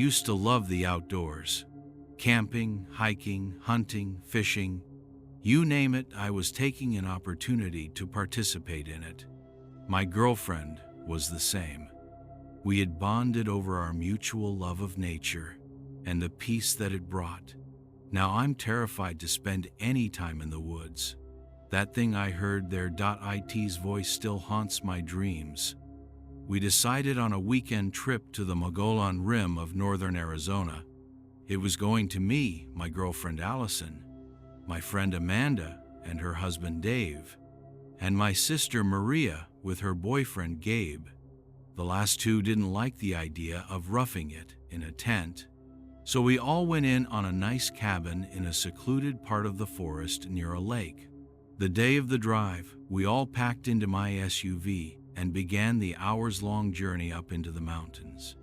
used to love the outdoors. Camping, hiking, hunting, fishing. You name it, I was taking an opportunity to participate in it. My girlfriend was the same. We had bonded over our mutual love of nature and the peace that it brought. Now I'm terrified to spend any time in the woods. That thing I heard there, it's voice still haunts my dreams. We decided on a weekend trip to the Mogollon Rim of northern Arizona. It was going to me, my girlfriend Allison, my friend Amanda and her husband Dave, and my sister Maria with her boyfriend Gabe. The last two didn't like the idea of roughing it in a tent, so we all went in on a nice cabin in a secluded part of the forest near a lake. The day of the drive, we all packed into my SUV and began the hours-long journey up into the mountains.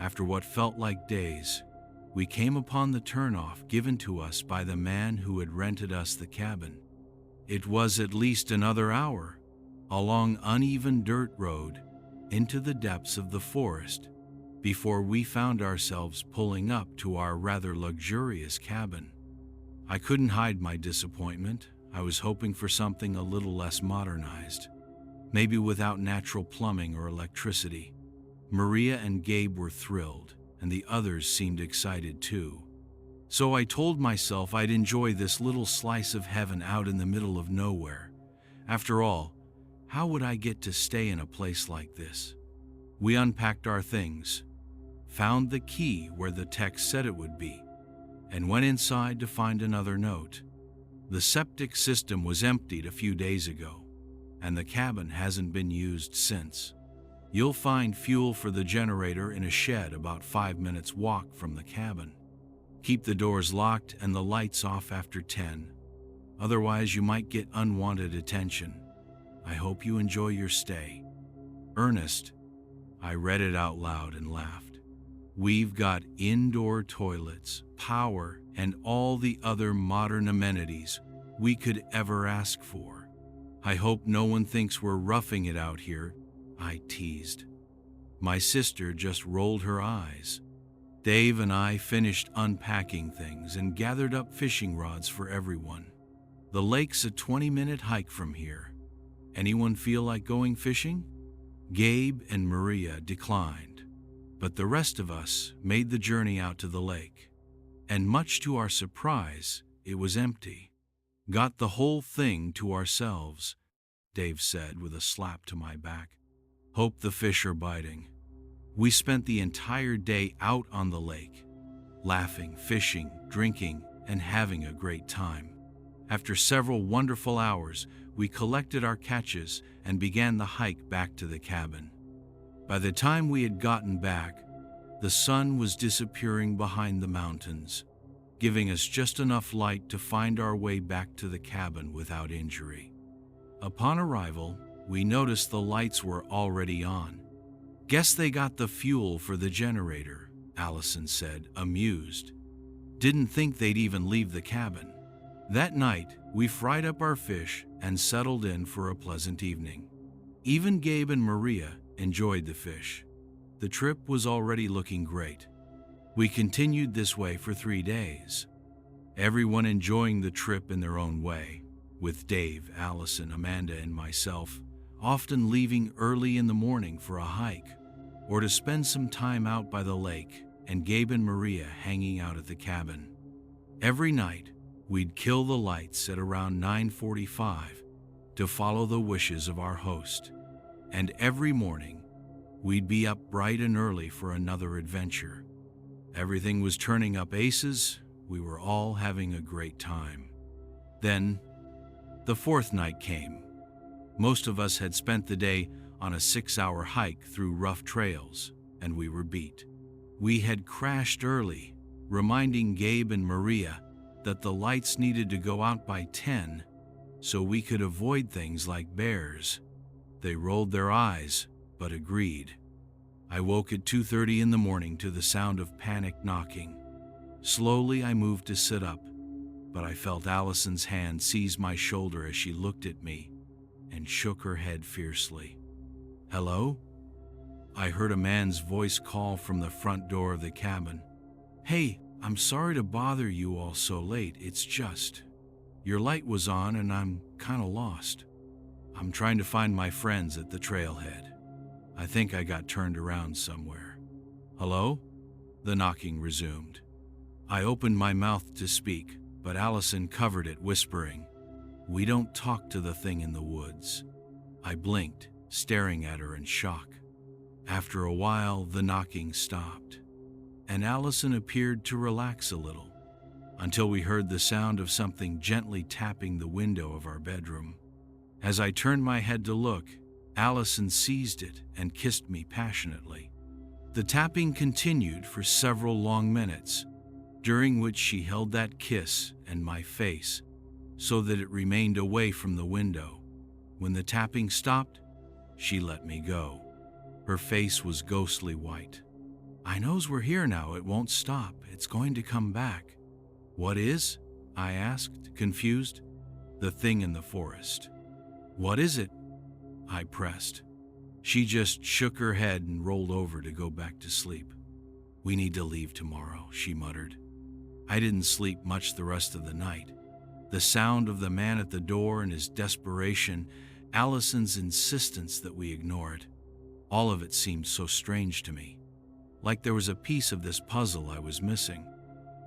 After what felt like days, we came upon the turnoff given to us by the man who had rented us the cabin. It was at least another hour, along uneven dirt road, into the depths of the forest, before we found ourselves pulling up to our rather luxurious cabin. I couldn't hide my disappointment. I was hoping for something a little less modernized, maybe without natural plumbing or electricity. Maria and Gabe were thrilled, and the others seemed excited too. So I told myself I'd enjoy this little slice of heaven out in the middle of nowhere. After all, how would I get to stay in a place like this? We unpacked our things, found the key where the text said it would be, and went inside to find another note. The septic system was emptied a few days ago, and the cabin hasn't been used since. You'll find fuel for the generator in a shed about 5 minutes walk from the cabin. Keep the doors locked and the lights off after 10. Otherwise, you might get unwanted attention. I hope you enjoy your stay. Ernest. I read it out loud and laughed. We've got indoor toilets, power, and all the other modern amenities we could ever ask for. I hope no one thinks we're roughing it out here, I teased. My sister just rolled her eyes. Dave and I finished unpacking things and gathered up fishing rods for everyone. The lake's a 20-minute hike from here. Anyone feel like going fishing? Gabe and Maria declined, but the rest of us made the journey out to the lake. And much to our surprise, it was empty. Got the whole thing to ourselves, Dave said with a slap to my back. Hope the fish are biting. We spent the entire day out on the lake, laughing, fishing, drinking, and having a great time. After several wonderful hours, we collected our catches and began the hike back to the cabin. By the time we had gotten back, the sun was disappearing behind the mountains, giving us just enough light to find our way back to the cabin without injury. Upon arrival, we noticed the lights were already on. Guess they got the fuel for the generator, Allison said, amused. Didn't think they'd even leave the cabin. That night, we fried up our fish and settled in for a pleasant evening. Even Gabe and Maria enjoyed the fish. The trip was already looking great. We continued this way for 3 days, everyone enjoying the trip in their own way, with Dave, Allison, Amanda, and myself often leaving early in the morning for a hike or to spend some time out by the lake, and Gabe and Maria hanging out at the cabin. Every night, we'd kill the lights at around 9:45 to follow the wishes of our host, and every morning, we'd be up bright and early for another adventure. Everything was turning up aces. We were all having a great time. Then, the 4th night came. Most of us had spent the day on a 6-hour hike through rough trails, and we were beat. We had crashed early, reminding Gabe and Maria that the lights needed to go out by 10 so we could avoid things like bears. They rolled their eyes, but agreed. I woke at 2:30 in the morning to the sound of panic knocking. Slowly I moved to sit up, but I felt Allison's hand seize my shoulder as she looked at me and shook her head fiercely. "Hello?" I heard a man's voice call from the front door of the cabin. Hey, I'm sorry to bother you all so late. It's just, your light was on and I'm kinda lost. I'm trying to find my friends at the trailhead. I think I got turned around somewhere. Hello? The knocking resumed. I opened my mouth to speak, but Allison covered it, whispering, "We don't talk to the thing in the woods." I blinked, staring at her in shock. After a while, the knocking stopped, and Allison appeared to relax a little, until we heard the sound of something gently tapping the window of our bedroom. As I turned my head to look, Allison seized it and kissed me passionately. The tapping continued for several long minutes, during which she held that kiss and my face so that it remained away from the window. When the tapping stopped, she let me go. Her face was ghostly white. "I knows we're here now. It won't stop. It's going to come back." "What is?" I asked, confused. "The thing in the forest." "What is it?" I pressed. She just shook her head and rolled over to go back to sleep. "We need to leave tomorrow," she muttered. I didn't sleep much the rest of the night. The sound of the man at the door and his desperation, Allison's insistence that we ignore it, all of it seemed so strange to me, like there was a piece of this puzzle I was missing.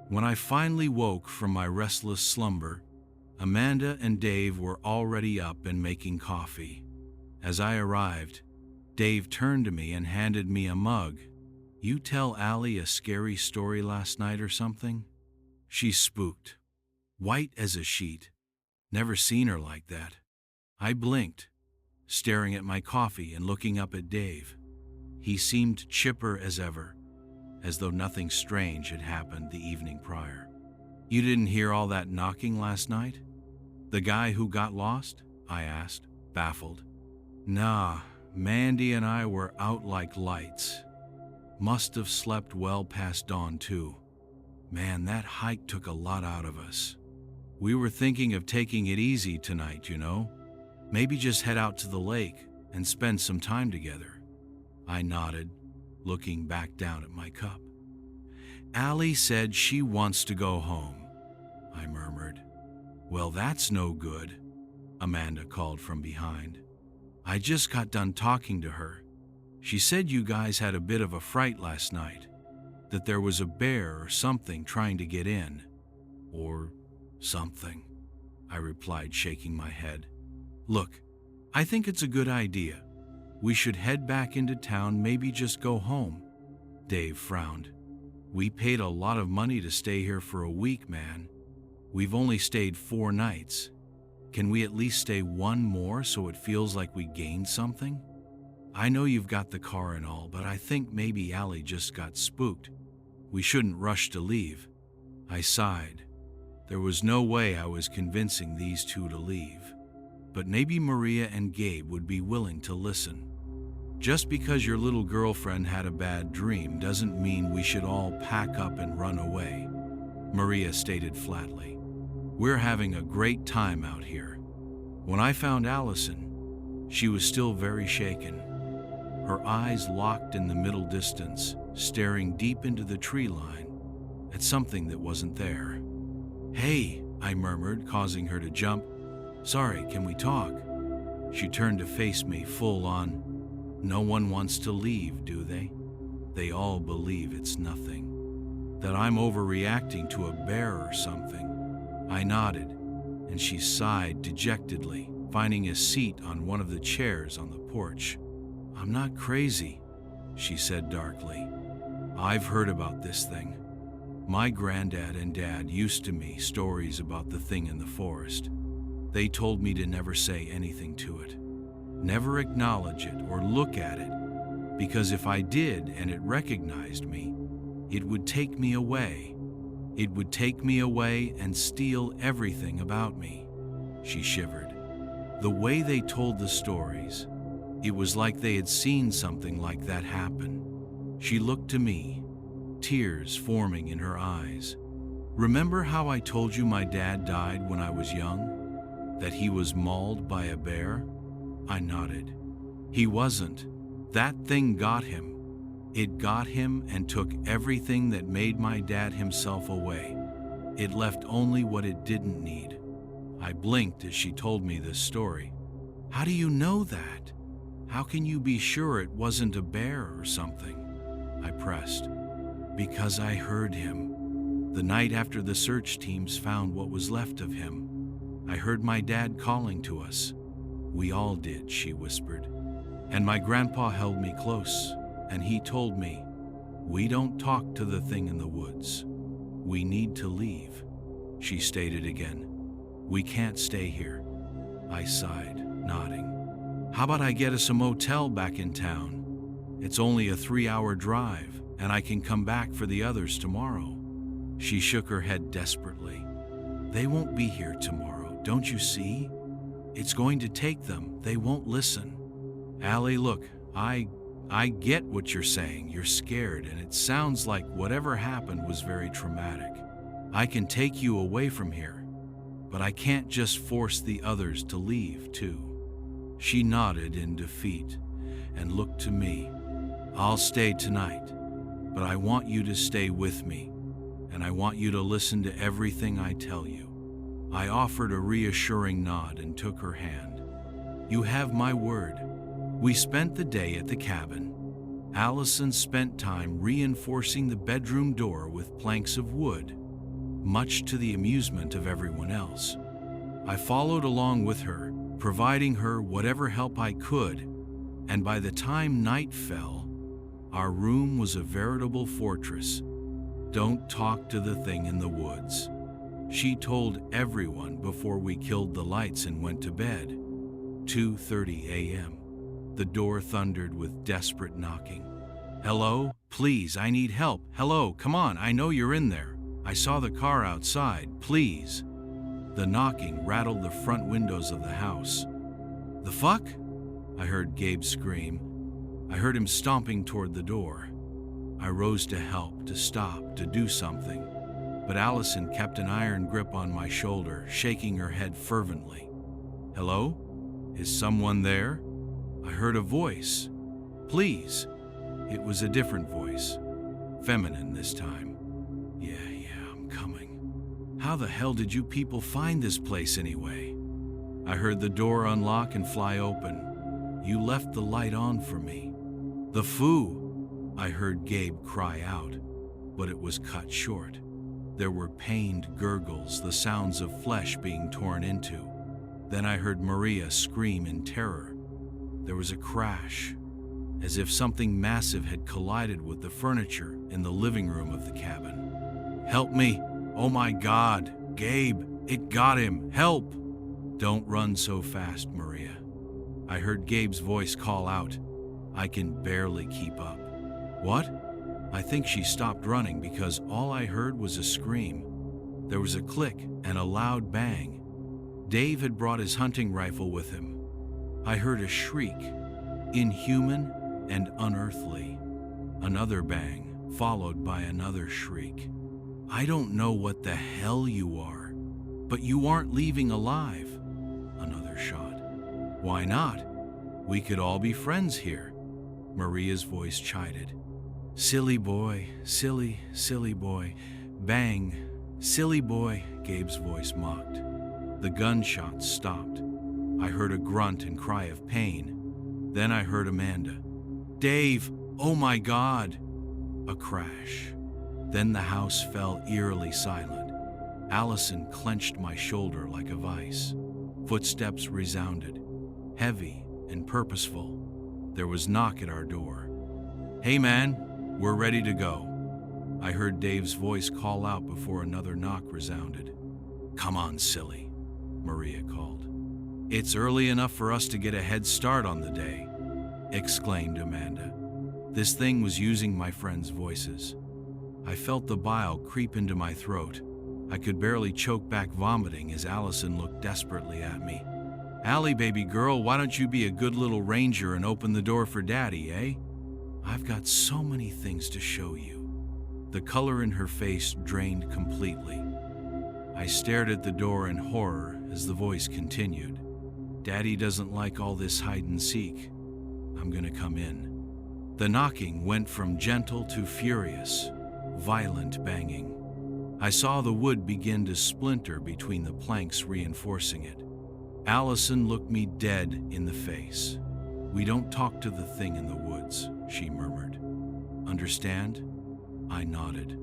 When I finally woke from my restless slumber, Amanda and Dave were already up and making coffee. As I arrived, Dave turned to me and handed me a mug. "You tell Allie a scary story last night or something?" She's spooked. White as a sheet. Never seen her like that. I blinked, staring at my coffee and looking up at Dave. He seemed chipper as ever, as though nothing strange had happened the evening prior. "You didn't hear all that knocking last night? The guy who got lost?" I asked, baffled. "Nah, Mandy and I were out like lights. Must have slept well past dawn too. Man, that hike took a lot out of us. We were thinking of taking it easy tonight, you know? Maybe just head out to the lake and spend some time together." I nodded, looking back down at my cup. "Allie said she wants to go home," I murmured. "Well, that's no good," Amanda called from behind. "I just got done talking to her. She said you guys had a bit of a fright last night, that there was a bear or something trying to get in. Or something," I replied, shaking my head. "Look, I think it's a good idea. We should head back into town, maybe just go home." Dave frowned. "We paid a lot of money to stay here for a week, man. We've only stayed 4 nights. Can we at least stay one more so it feels like we gained something? I know you've got the car and all, but I think maybe Allie just got spooked. We shouldn't rush to leave." I sighed. There was no way I was convincing these two to leave. But maybe Maria and Gabe would be willing to listen. "Just because your little girlfriend had a bad dream doesn't mean we should all pack up and run away," Maria stated flatly. "We're having a great time out here." When I found Allison, she was still very shaken. Her eyes locked in the middle distance, staring deep into the tree line at something that wasn't there. "Hey," I murmured, causing her to jump. "Sorry, can we talk?" She turned to face me full on. "No one wants to leave, do they? They all believe it's nothing. That I'm overreacting to a bear or something." I nodded, and she sighed dejectedly, finding a seat on one of the chairs on the porch. "I'm not crazy," she said darkly. "I've heard about this thing. My granddad and dad used to me stories about the thing in the forest. They told me to never say anything to it, never acknowledge it or look at it, because if I did and it recognized me, it would take me away. It would take me away and steal everything about me." She shivered. The way they told the stories, it was like they had seen something like that happen. She looked to me, tears forming in her eyes. "Remember how I told you my dad died when I was young? That he was mauled by a bear?" I nodded. "He wasn't. That thing got him. It got him and took everything that made my dad himself away. It left only what it didn't need. I blinked as she told me this story. How do you know that? How can you be sure it wasn't a bear or something? I pressed. Because I heard him. The night after the search teams found what was left of him, I heard my dad calling to us. We all did, she whispered. And my grandpa held me close, and he told me, we don't talk to the thing in the woods. We need to leave. She stated again, we can't stay here. I sighed, nodding. How about I get us a motel back in town? It's only a 3-hour drive, and I can come back for the others tomorrow. She shook her head desperately. They won't be here tomorrow, don't you see? It's going to take them. They won't listen. Allie, look, I get what you're saying. You're scared, and it sounds like whatever happened was very traumatic. I can take you away from here, but I can't just force the others to leave, too. She nodded in defeat and looked to me. I'll stay tonight, but I want you to stay with me, and I want you to listen to everything I tell you. I offered a reassuring nod and took her hand. You have my word. We spent the day at the cabin. Allison spent time reinforcing the bedroom door with planks of wood, much to the amusement of everyone else. I followed along with her, providing her whatever help I could, and by the time night fell, our room was a veritable fortress. Don't talk to the thing in the woods. She told everyone before we killed the lights and went to bed. 2:30 a.m. The door thundered with desperate knocking. Hello? Please, I need help. Hello, come on, I know you're in there. I saw the car outside, please. The knocking rattled the front windows of the house. The fuck? I heard Gabe scream. I heard him stomping toward the door. I rose to help, to stop, to do something. But Allison kept an iron grip on my shoulder, shaking her head fervently. Hello? Is someone there? I heard a voice. Please. It was a different voice. Feminine this time. Yeah, I'm coming. How the hell did you people find this place anyway? I heard the door unlock and fly open. You left the light on for me. The foo! I heard Gabe cry out, but it was cut short. There were pained gurgles, the sounds of flesh being torn into. Then I heard Maria scream in terror. There was a crash, as if something massive had collided with the furniture in the living room of the cabin. Help me! Oh my God! Gabe! It got him! Help! Don't run so fast, Maria. I heard Gabe's voice call out. I can barely keep up. What? I think she stopped running because all I heard was a scream. There was a click and a loud bang. Dave had brought his hunting rifle with him. I heard a shriek, inhuman and unearthly. Another bang, followed by another shriek. I don't know what the hell you are, but you aren't leaving alive. Another shot. Why not? We could all be friends here. Maria's voice chided. Silly boy, silly boy. Bang, silly boy, Gabe's voice mocked. The gunshots stopped. I heard a grunt and cry of pain. Then I heard Amanda. Dave, oh my God! A crash. Then the house fell eerily silent. Allison clenched my shoulder like a vice. Footsteps resounded, heavy and purposeful. There was a knock at our door. Hey man, we're ready to go. I heard Dave's voice call out before another knock resounded. Come on, silly, Maria called. It's early enough for us to get a head start on the day, exclaimed Amanda. This thing was using my friends' voices. I felt the bile creep into my throat. I could barely choke back vomiting as Allison looked desperately at me. Allie, baby girl, why don't you be a good little ranger and open the door for Daddy, eh? I've got so many things to show you. The color in her face drained completely. I stared at the door in horror as the voice continued. Daddy doesn't like all this hide and seek. I'm gonna come in. The knocking went from gentle to furious, violent banging. I saw the wood begin to splinter between the planks reinforcing it. Allison looked me dead in the face. "We don't talk to the thing in the woods," she murmured. "Understand?" I nodded.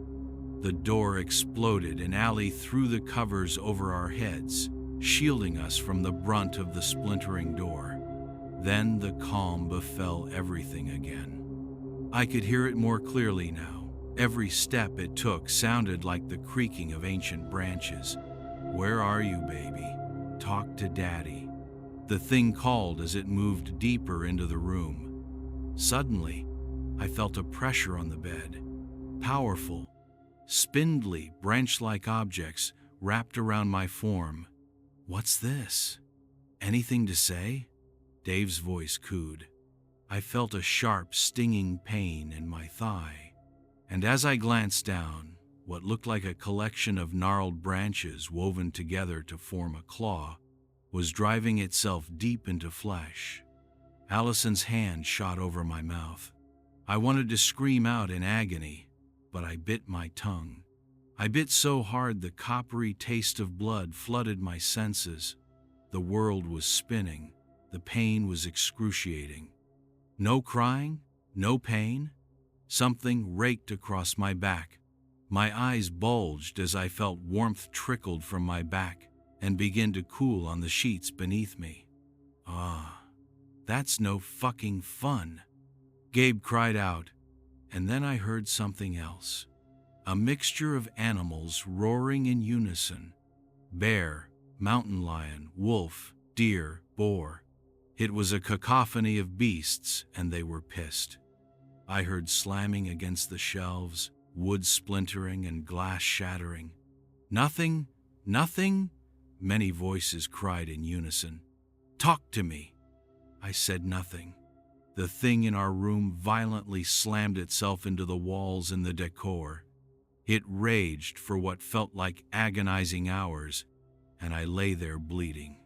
The door exploded and Allie threw the covers over our heads, shielding us from the brunt of the splintering door. Then the calm befell everything again. I could hear it more clearly now. Every step it took sounded like the creaking of ancient branches. "Where are you, baby? Talk to Daddy." The thing called as it moved deeper into the room. Suddenly, I felt a pressure on the bed. Powerful, spindly, branch-like objects wrapped around my form. "What's this? Anything to say?" Dave's voice cooed. I felt a sharp, stinging pain in my thigh. And as I glanced down, what looked like a collection of gnarled branches woven together to form a claw was driving itself deep into flesh. Allison's hand shot over my mouth. I wanted to scream out in agony, but I bit my tongue. I bit so hard the coppery taste of blood flooded my senses. The world was spinning. The pain was excruciating. No crying, no pain. Something raked across my back. My eyes bulged as I felt warmth trickled from my back and begin to cool on the sheets beneath me. "Ah, that's no fucking fun," Gabe cried out, and then I heard something else. A mixture of animals roaring in unison. Bear, mountain lion, wolf, deer, boar. It was a cacophony of beasts, and they were pissed. I heard slamming against the shelves, wood splintering and glass shattering. "Nothing, nothing," many voices cried in unison. "Talk to me." I said nothing. The thing in our room violently slammed itself into the walls and the decor. It raged for what felt like agonizing hours, and I lay there bleeding.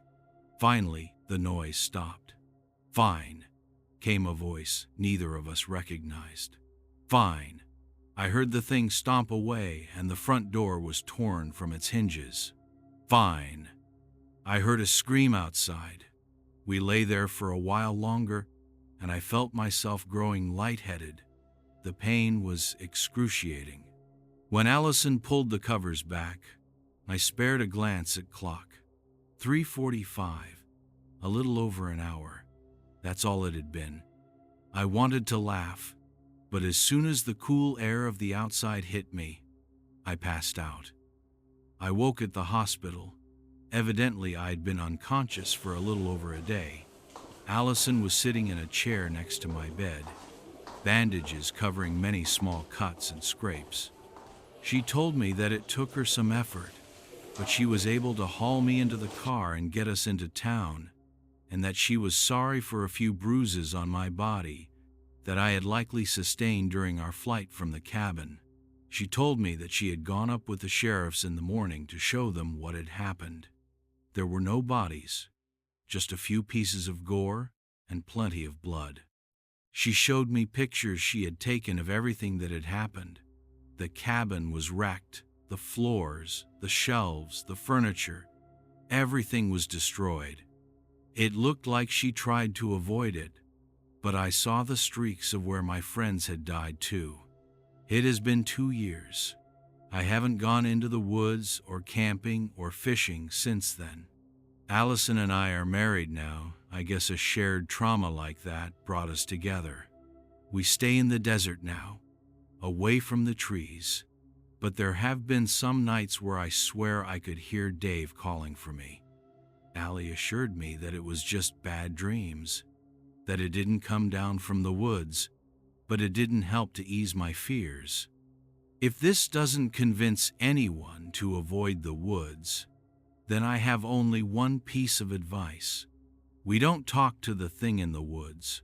Finally, the noise stopped. "Fine," came a voice neither of us recognized. "Fine." I heard the thing stomp away, and the front door was torn from its hinges. "Fine." I heard a scream outside. We lay there for a while longer, and I felt myself growing lightheaded. The pain was excruciating. When Allison pulled the covers back, I spared a glance at clock. 3:45, a little over an hour. That's all it had been. I wanted to laugh, but as soon as the cool air of the outside hit me, I passed out. I woke at the hospital. Evidently, I'd been unconscious for a little over a day. Allison was sitting in a chair next to my bed, bandages covering many small cuts and scrapes. She told me that it took her some effort, but she was able to haul me into the car and get us into town, and that she was sorry for a few bruises on my body that I had likely sustained during our flight from the cabin. She told me that she had gone up with the sheriffs in the morning to show them what had happened. There were no bodies, just a few pieces of gore and plenty of blood. She showed me pictures she had taken of everything that had happened. The cabin was wrecked, the floors, the shelves, the furniture, everything was destroyed. It looked like she tried to avoid it, but I saw the streaks of where my friends had died too. It has been 2 years. I haven't gone into the woods or camping or fishing since then. Allison and I are married now. I guess a shared trauma like that brought us together. We stay in the desert now, away from the trees, but there have been some nights where I swear I could hear Dave calling for me. Allie assured me that it was just bad dreams, that it didn't come down from the woods, but it didn't help to ease my fears. If this doesn't convince anyone to avoid the woods, then I have only one piece of advice. We don't talk to the thing in the woods.